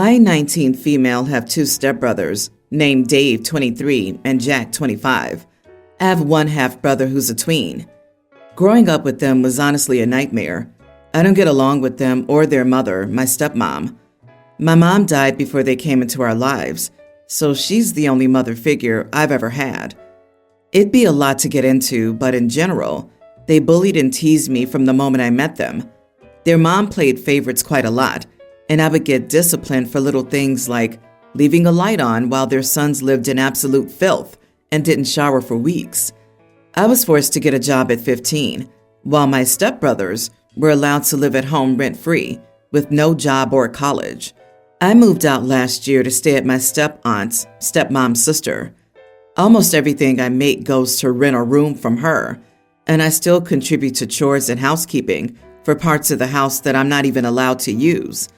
I, 19 female, have two stepbrothers named Dave, 23, and Jack, 25. I have one half-brother who's a tween. Growing up with them was honestly a nightmare. I don't get along with them or their mother, my stepmom. My mom died before they came into our lives, so she's the only mother figure I've ever had. It'd be a lot to get into, but in general, they bullied and teased me from the moment I met them. Their mom played favorites quite a lot, and I would get disciplined for little things like leaving a light on while their sons lived in absolute filth and didn't shower for weeks. I was forced to get a job at 15, while my stepbrothers were allowed to live at home rent-free with no job or college. I moved out last year to stay at my step-aunt's stepmom's sister. Almost everything I make goes to rent a room from her, and I still contribute to chores and housekeeping for parts of the house that I'm not even allowed to use.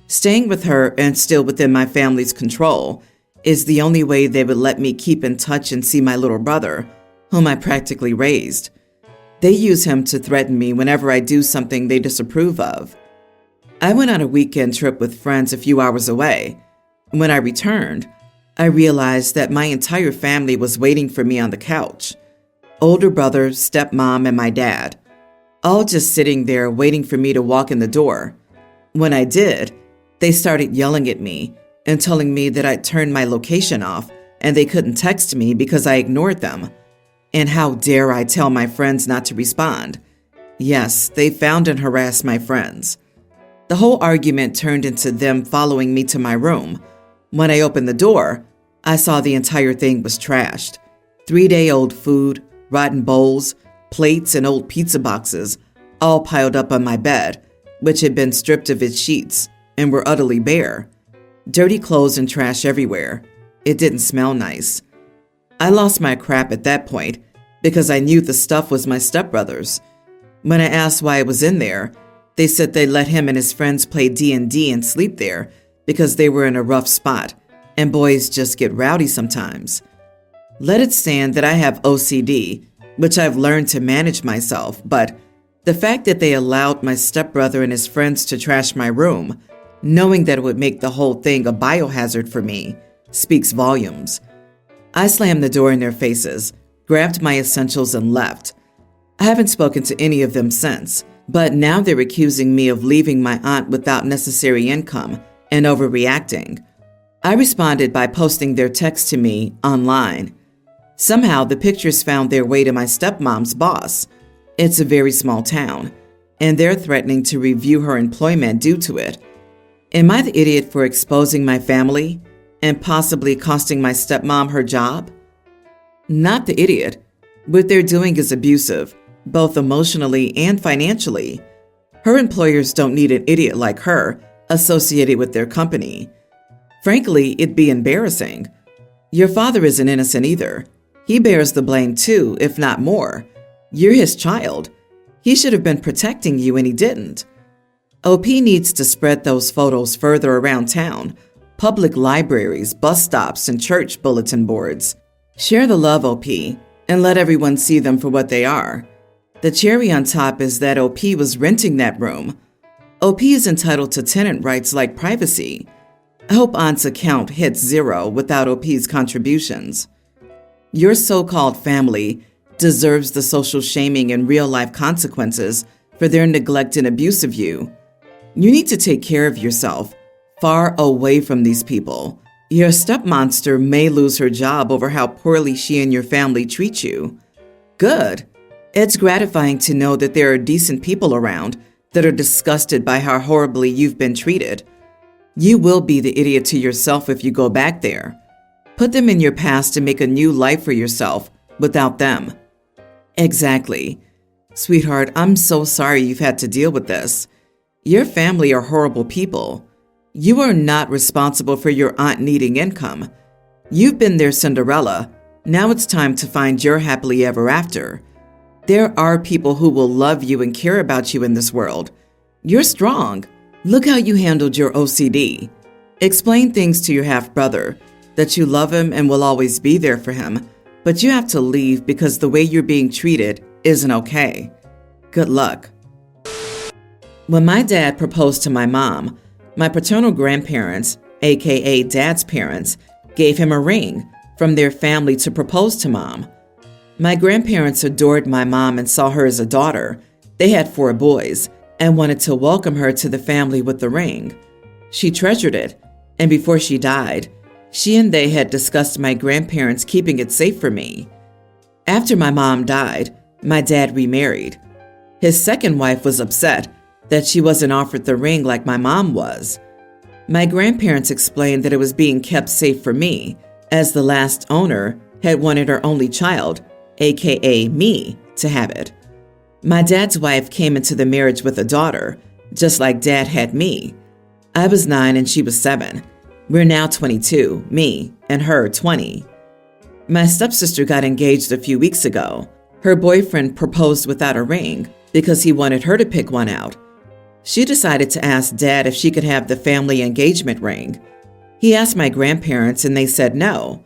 Staying with her and still within my family's control is the only way they would let me keep in touch and see my little brother, whom I practically raised. They use him to threaten me whenever I do something they disapprove of. I went on a weekend trip with friends a few hours away. When I returned, I realized that my entire family was waiting for me on the couch. Older brother, stepmom, and my dad, all just sitting there waiting for me to walk in the door. When I did, they started yelling at me and telling me that I'd turned my location off and they couldn't text me because I ignored them. And how dare I tell my friends not to respond? Yes, they found and harassed my friends. The whole argument turned into them following me to my room. When I opened the door, I saw the entire thing was trashed. 3-day-old food, rotten bowls, plates, and old pizza boxes all piled up on my bed, which had been stripped of its sheets and were utterly bare. Dirty clothes and trash everywhere. It didn't smell nice. I lost my crap at that point because I knew the stuff was my stepbrother's. When I asked why it was in there, they said they let him and his friends play D&D and sleep there because they were in a rough spot, and boys just get rowdy sometimes. Let it stand that I have OCD, which I've learned to manage myself, but the fact that they allowed my stepbrother and his friends to trash my room, knowing that it would make the whole thing a biohazard for me, speaks volumes. I slammed the door in their faces, grabbed my essentials, and left. I haven't spoken to any of them since, but now they're accusing me of leaving my aunt without necessary income and overreacting. I responded by posting their text to me online. Somehow, the pictures found their way to my stepmom's boss. It's a very small town, and they're threatening to review her employment due to it. Am I the idiot for exposing my family and possibly costing my stepmom her job? Not the idiot. What they're doing is abusive, both emotionally and financially. Her employers don't need an idiot like her associated with their company. Frankly, it'd be embarrassing. Your father isn't innocent either. He bears the blame too, if not more. You're his child. He should have been protecting you and he didn't. OP needs to spread those photos further around town, public libraries, bus stops, and church bulletin boards. Share the love, OP, and let everyone see them for what they are. The cherry on top is that OP was renting that room. OP is entitled to tenant rights like privacy. I hope Aunt's account hits zero without OP's contributions. Your so-called family deserves the social shaming and real-life consequences for their neglect and abuse of you. You need to take care of yourself, far away from these people. Your stepmonster may lose her job over how poorly she and your family treat you. Good. It's gratifying to know that there are decent people around that are disgusted by how horribly you've been treated. You will be the idiot to yourself if you go back there. Put them in your past and make a new life for yourself without them. Exactly. Sweetheart, I'm so sorry you've had to deal with this. Your family are horrible people. You are not responsible for your aunt needing income. You've been their Cinderella. Now it's time to find your happily ever after. There are people who will love you and care about you in this world. You're strong. Look how you handled your OCD. Explain things to your half-brother, that you love him and will always be there for him, but you have to leave because the way you're being treated isn't okay. Good luck. When my dad proposed to my mom, My paternal grandparents, aka Dad's parents, gave him a ring from their family to propose to Mom. My grandparents adored my mom and saw her as a daughter. They had 4 boys and wanted to welcome her to the family with the ring. She treasured it, and before she died, she and they had discussed my grandparents keeping it safe for me. After my mom died, my dad remarried. His second wife was upset that she wasn't offered the ring like my mom was. My grandparents explained that it was being kept safe for me, as the last owner had wanted her only child, aka me, to have it. My dad's wife came into the marriage with a daughter, just like Dad had me. I was 9 and she was 7. We're now 22, me, and her 20. My stepsister got engaged a few weeks ago. Her boyfriend proposed without a ring because he wanted her to pick one out. She decided to ask Dad if she could have the family engagement ring. He asked my grandparents and they said no.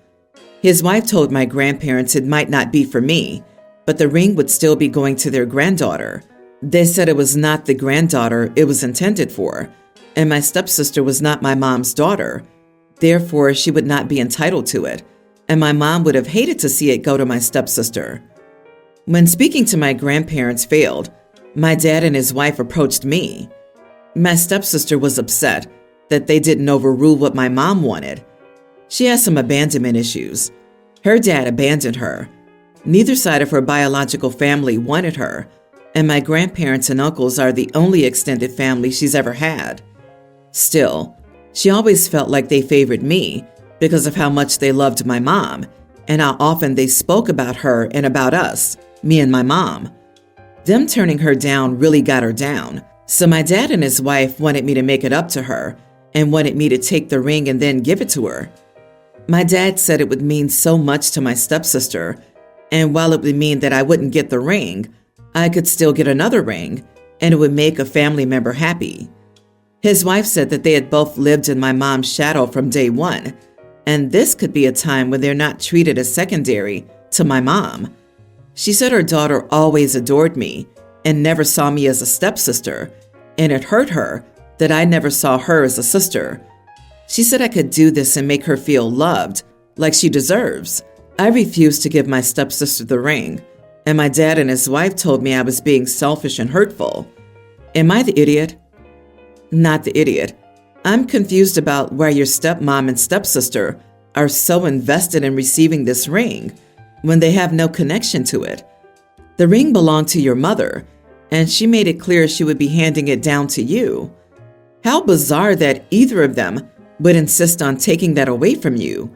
His wife told my grandparents it might not be for me, but the ring would still be going to their granddaughter. They said it was not the granddaughter it was intended for, and my stepsister was not my mom's daughter. Therefore, she would not be entitled to it, and my mom would have hated to see it go to my stepsister. When speaking to my grandparents failed, my dad and his wife approached me. My stepsister was upset that they didn't overrule what my mom wanted. She has some abandonment issues. Her dad abandoned her. Neither side of her biological family wanted her, and my grandparents and uncles are the only extended family she's ever had. Still, she always felt like they favored me because of how much they loved my mom and how often they spoke about her and about us, me and my mom. Them turning her down really got her down, so my dad and his wife wanted me to make it up to her and wanted me to take the ring and then give it to her. My dad said it would mean so much to my stepsister, and while it would mean that I wouldn't get the ring, I could still get another ring, and it would make a family member happy. His wife said that they had both lived in my mom's shadow from day one, and this could be a time when they're not treated as secondary to my mom. She said her daughter always adored me and never saw me as a stepsister, and it hurt her that I never saw her as a sister. She said I could do this and make her feel loved, like she deserves. I refused to give my stepsister the ring, and my dad and his wife told me I was being selfish and hurtful. Am I the idiot? Not the idiot. I'm confused about why your stepmom and stepsister are so invested in receiving this ring when they have no connection to it. The ring belonged to your mother, and she made it clear she would be handing it down to you. How bizarre that either of them would insist on taking that away from you.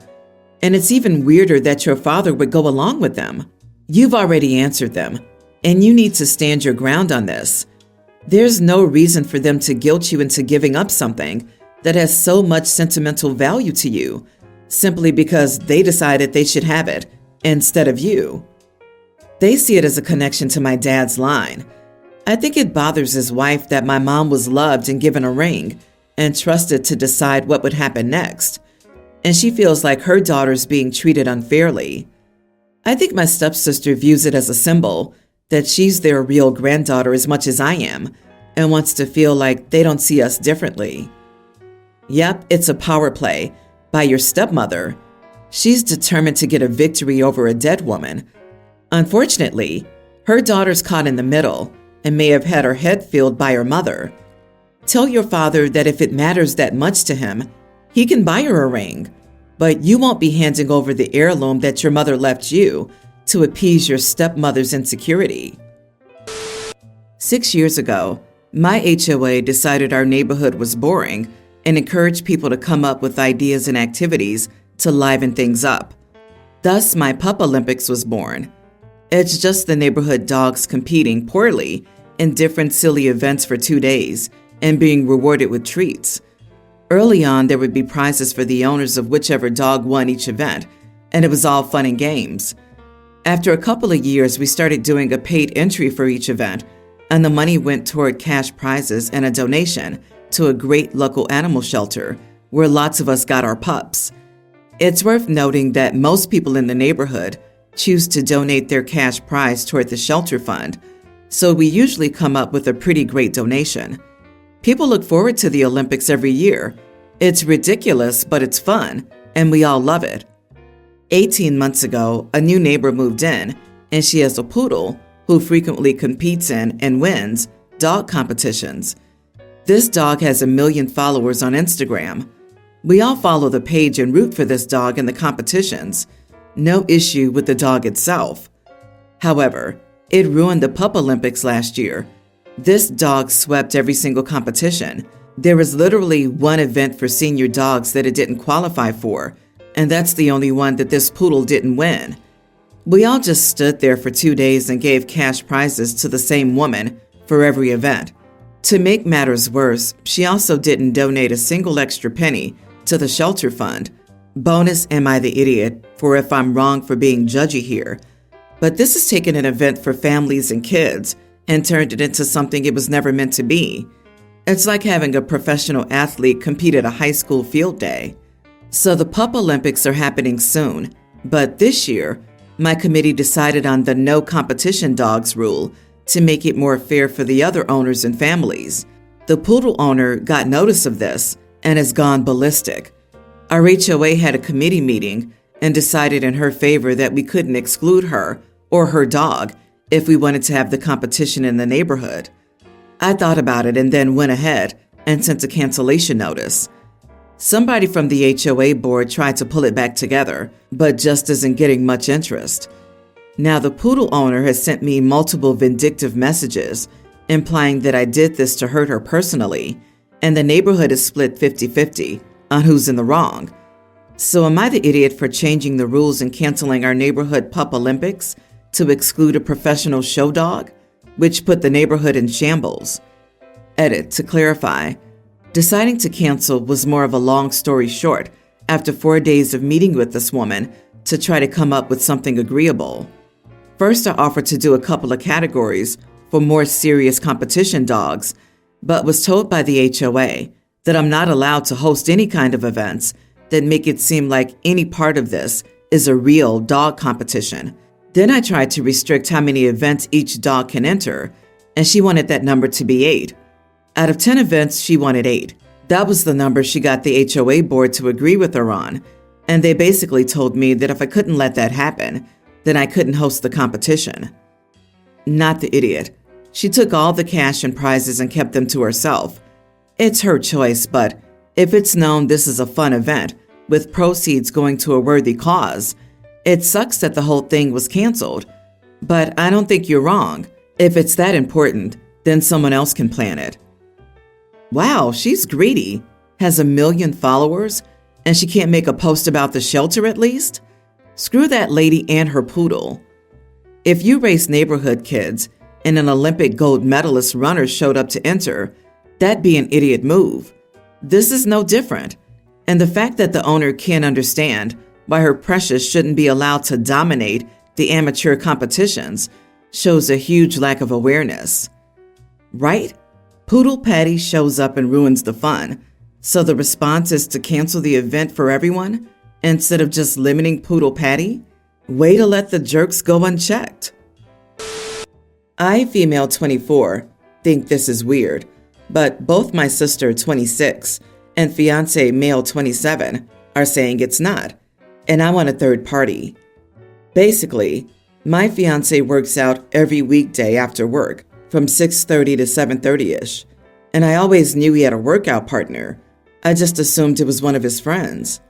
And it's even weirder that your father would go along with them. You've already answered them, and you need to stand your ground on this. There's no reason for them to guilt you into giving up something that has so much sentimental value to you, simply because they decided they should have it instead of you. They see it as a connection to my dad's line. I think it bothers his wife that my mom was loved and given a ring and trusted to decide what would happen next, and she feels like her daughter's being treated unfairly. I think my stepsister views it as a symbol that she's their real granddaughter as much as I am and wants to feel like they don't see us differently. Yep, it's a power play by your stepmother. She's determined to get a victory over a dead woman. Unfortunately, her daughter's caught in the middle and may have had her head filled by her mother. Tell your father that if it matters that much to him, he can buy her a ring, but you won't be handing over the heirloom that your mother left you to appease your stepmother's insecurity. 6 years ago, my HOA decided our neighborhood was boring and encouraged people to come up with ideas and activities to liven things up. Thus, my Pup Olympics was born. It's just the neighborhood dogs competing poorly in different silly events for 2 days and being rewarded with treats. Early on, there would be prizes for the owners of whichever dog won each event, and it was all fun and games. After a couple of years, we started doing a paid entry for each event, and the money went toward cash prizes and a donation to a great local animal shelter where lots of us got our pups. It's worth noting that most people in the neighborhood choose to donate their cash prize toward the shelter fund, so we usually come up with a pretty great donation. People look forward to the Olympics every year. It's ridiculous, but it's fun, and we all love it. 18 months ago, a new neighbor moved in, and she has a poodle who frequently competes in and wins dog competitions. This dog has 1 million followers on Instagram. We all follow the page and root for this dog in the competitions. No issue with the dog itself. However, it ruined the Pup Olympics last year. This dog swept every single competition. There was literally one event for senior dogs that it didn't qualify for, and that's the only one that this poodle didn't win. We all just stood there for 2 days and gave cash prizes to the same woman for every event. To make matters worse, she also didn't donate a single extra penny to the shelter fund. Bonus, am I the idiot for if I'm wrong for being judgy here? But this has taken an event for families and kids and turned it into something it was never meant to be. It's like having a professional athlete compete at a high school field day. So the Pup Olympics are happening soon, but this year, my committee decided on the no competition dogs rule to make it more fair for the other owners and families. The poodle owner got notice of this and has gone ballistic. Our HOA had a committee meeting and decided in her favor that we couldn't exclude her or her dog if we wanted to have the competition in the neighborhood. I thought about it and then went ahead and sent a cancellation notice. Somebody from the HOA board tried to pull it back together, but just isn't getting much interest. Now the poodle owner has sent me multiple vindictive messages implying that I did this to hurt her personally, and the neighborhood is split 50-50 on who's in the wrong. So am I the idiot for changing the rules and canceling our neighborhood Pup Olympics to exclude a professional show dog, which put the neighborhood in shambles? Edit, to clarify, deciding to cancel was more of a long story short after 4 days of meeting with this woman to try to come up with something agreeable. First, I offered to do a couple of categories for more serious competition dogs, but was told by the HOA that I'm not allowed to host any kind of events that make it seem like any part of this is a real dog competition. Then I tried to restrict how many events each dog can enter, and she wanted that number to be 8. Out of 10 events, she wanted 8. That was the number she got the HOA board to agree with her on, and they basically told me that if I couldn't let that happen, then I couldn't host the competition. Not the idiot. She took all the cash and prizes and kept them to herself. It's her choice, but if it's known this is a fun event with proceeds going to a worthy cause, it sucks that the whole thing was canceled. But I don't think you're wrong. If it's that important, then someone else can plan it. Wow, she's greedy. Has 1 million followers, and she can't make a post about the shelter at least? Screw that lady and her poodle. If you race neighborhood kids and an Olympic gold medalist runner showed up to enter, that'd be an idiot move. This is no different. And the fact that the owner can't understand why her precious shouldn't be allowed to dominate the amateur competitions shows a huge lack of awareness. Right? Poodle Patty shows up and ruins the fun, so the response is to cancel the event for everyone instead of just limiting Poodle Patty? Way to let the jerks go unchecked. I, female 24, think this is weird, but both my sister 26 and fiance male 27 are saying it's not, and I want a third party. Basically, my fiance works out every weekday after work from 6:30 to 7:30ish, and I always knew he had a workout partner. I just assumed it was one of his friends.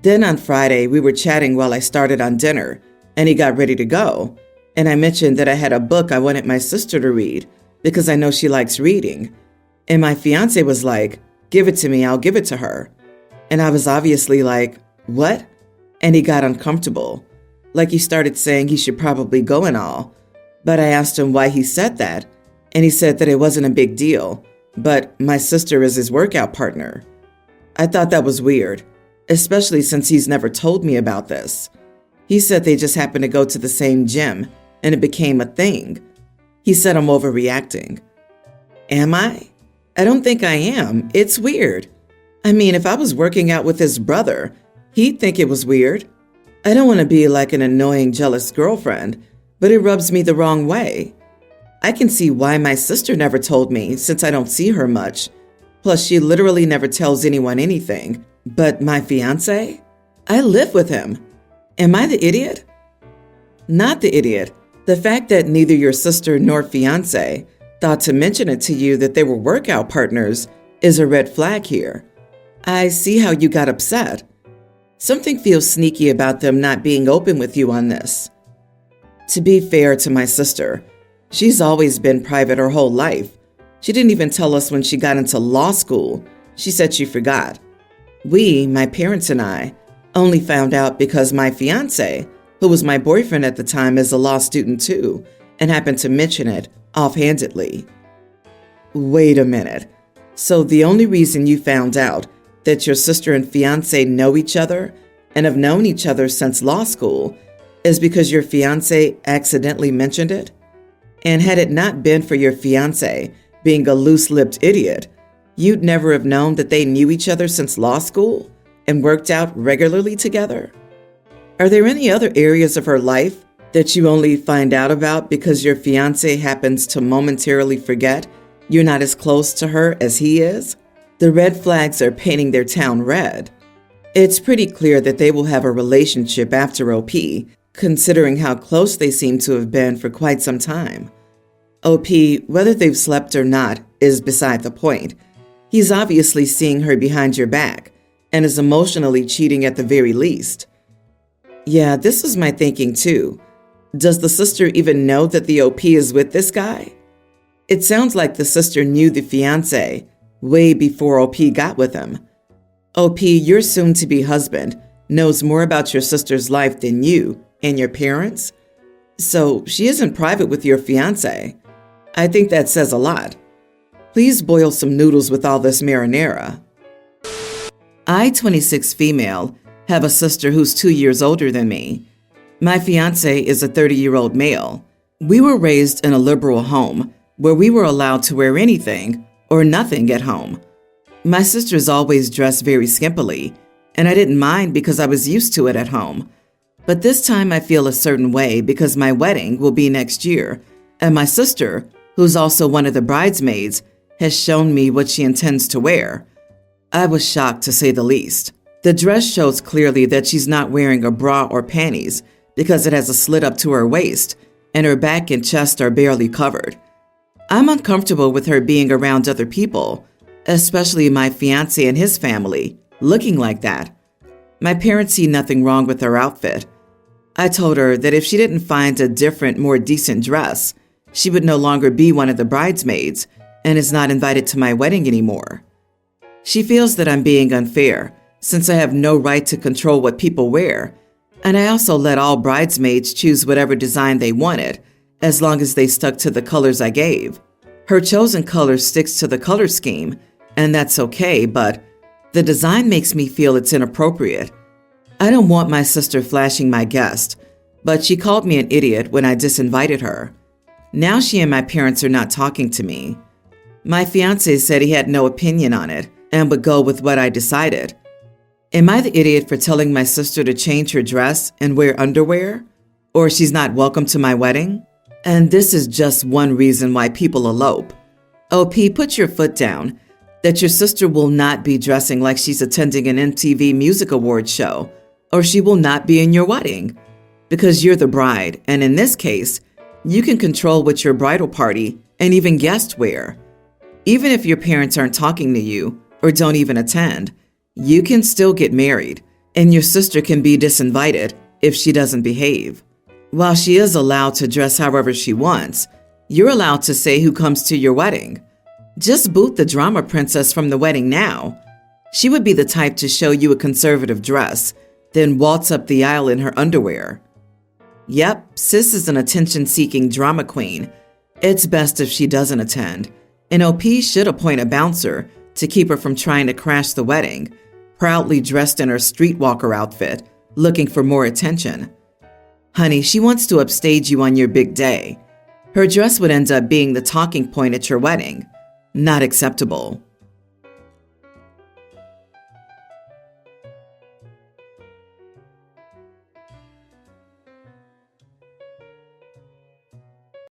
Then on Friday, we were chatting while I started on dinner, and he got ready to go, and I mentioned that I had a book I wanted my sister to read because I know she likes reading, and my fiance was like, "Give it to me, I'll give it to her." And I was obviously like, "What?" And he got uncomfortable, like he started saying he should probably go and all. But I asked him why he said that, and he said that it wasn't a big deal, but my sister is his workout partner. I thought that was weird, especially since he's never told me about this. He said they just happened to go to the same gym, and it became a thing. He said I'm overreacting. Am I? I don't think I am. It's weird. I mean, if I was working out with his brother, he'd think it was weird. I don't want to be like an annoying, jealous girlfriend, but it rubs me the wrong way. I can see why my sister never told me since I don't see her much, Plus, she literally never tells anyone anything. But my fiancé? I live with him. Am I the idiot? Not the idiot. The fact that neither your sister nor fiancé thought to mention it to you that they were workout partners is a red flag here. I see how you got upset. Something feels sneaky about them not being open with you on this. To be fair to my sister, she's always been private her whole life. She didn't even tell us when she got into law school. She said she forgot. We, my parents and I, only found out because my fiancé, who was my boyfriend at the time, is a law student too, and happened to mention it offhandedly. Wait a minute. So the only reason you found out that your sister and fiancé know each other and have known each other since law school is because your fiancé accidentally mentioned it? And had it not been for your fiancé being a loose-lipped idiot, you'd never have known that they knew each other since law school and worked out regularly together? Are there any other areas of her life that you only find out about because your fiancé happens to momentarily forget you're not as close to her as he is? The red flags are painting their town red. It's pretty clear that they will have a relationship after OP, considering how close they seem to have been for quite some time. OP, whether they've slept or not, is beside the point. He's obviously seeing her behind your back and is emotionally cheating at the very least. Yeah, this was my thinking too. Does the sister even know that the OP is with this guy? It sounds like the sister knew the fiancé way before OP got with him. OP, your soon-to-be husband, knows more about your sister's life than you and your parents? So she isn't private with your fiancé. I think that says a lot. Please boil some noodles with all this marinara. I, 26 female, have a sister who's 2 years older than me. My fiancé is a 30-year-old male. We were raised in a liberal home where we were allowed to wear anything or nothing at home. My sisters always dressed very skimpily, and I didn't mind because I was used to it at home. But this time I feel a certain way because my wedding will be next year, and my sister, who's also one of the bridesmaids, has shown me what she intends to wear. I was shocked, to say the least. The dress shows clearly that she's not wearing a bra or panties because it has a slit up to her waist, and her back and chest are barely covered. I'm uncomfortable with her being around other people, especially my fiancé and his family, looking like that. My parents see nothing wrong with her outfit. I told her that if she didn't find a different, more decent dress, she would no longer be one of the bridesmaids and is not invited to my wedding anymore. She feels that I'm being unfair, since I have no right to control what people wear, and I also let all bridesmaids choose whatever design they wanted, as long as they stuck to the colors I gave. Her chosen color sticks to the color scheme, and that's okay, but the design makes me feel it's inappropriate. I don't want my sister flashing my guest, but she called me an idiot when I disinvited her. Now she and my parents are not talking to me. My fiancé said he had no opinion on it and would go with what I decided. Am I the idiot for telling my sister to change her dress and wear underwear? Or she's not welcome to my wedding? And this is just one reason why people elope. OP, put your foot down that your sister will not be dressing like she's attending an MTV Music Awards show, or she will not be in your wedding. Because you're the bride, and in this case, you can control what your bridal party and even guests wear. Even if your parents aren't talking to you or don't even attend, you can still get married, and your sister can be disinvited if she doesn't behave. While she is allowed to dress however she wants, you're allowed to say who comes to your wedding. Just boot the drama princess from the wedding now. She would be the type to show you a conservative dress, then waltz up the aisle in her underwear. Yep, sis is an attention-seeking drama queen. It's best if she doesn't attend, and OP should appoint a bouncer to keep her from trying to crash the wedding, proudly dressed in her streetwalker outfit, looking for more attention. Honey, she wants to upstage you on your big day. Her dress would end up being the talking point at your wedding. Not acceptable.